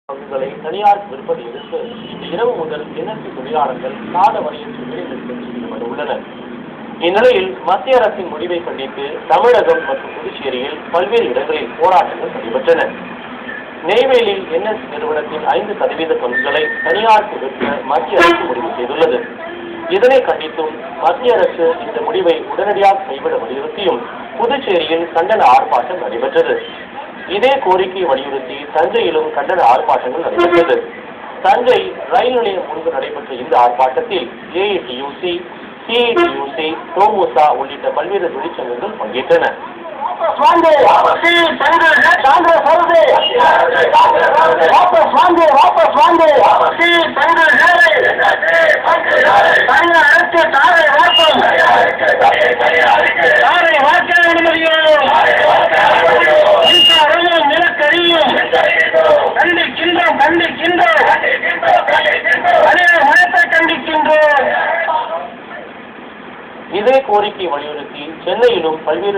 பங்குகளை தனியாருக்கு விற்பதை எதிர்த்து இன்று இரவு முதல் என்எல்சி தொழிலாளர்கள் கால வரையற்ற வேலைநிறுத்தத்தில் ஈடுபட உள்ளனர். இந்நிலையில் மத்திய அரசின் முடிவை கண்டித்து தமிழகம் மற்றும் புதுச்சேரியில் பல்வேறு இடங்களில் போராட்டங்கள் நடைபெற்றன. நெய்வேலியில் என்எல்சி நிறுவனத்தின் 5% பங்குகளை தனியாருக்கு விற்க மத்திய அரசு முடிவு செய்துள்ளது. இதனை கண்டித்தும் மத்திய அரசு இந்த முடிவை உடனடியாக கைவிட வலியுறுத்தியும் புதுச்சேரியில் கண்டன ஆர்ப்பாட்டம் நடைபெற்றது. இதே கோரிக்கையை வலியுறுத்தி தஞ்சையிலும் கண்டன ஆர்ப்பாட்டங்கள் நடைபெற்றது. தஞ்சை ரயில் நிலையம் முன்பு நடைபெற்ற இந்த ஆர்ப்பாட்டத்தில் ஏஐடியூசி, சிஐடியூசி, தோமுசா உள்ளிட்ட பல்வேறு தொழிற்சங்கங்கள் பங்கேற்றன. இதே கோரிக்கையை வலியுறுத்தி சென்னையிலும் பல்வேறு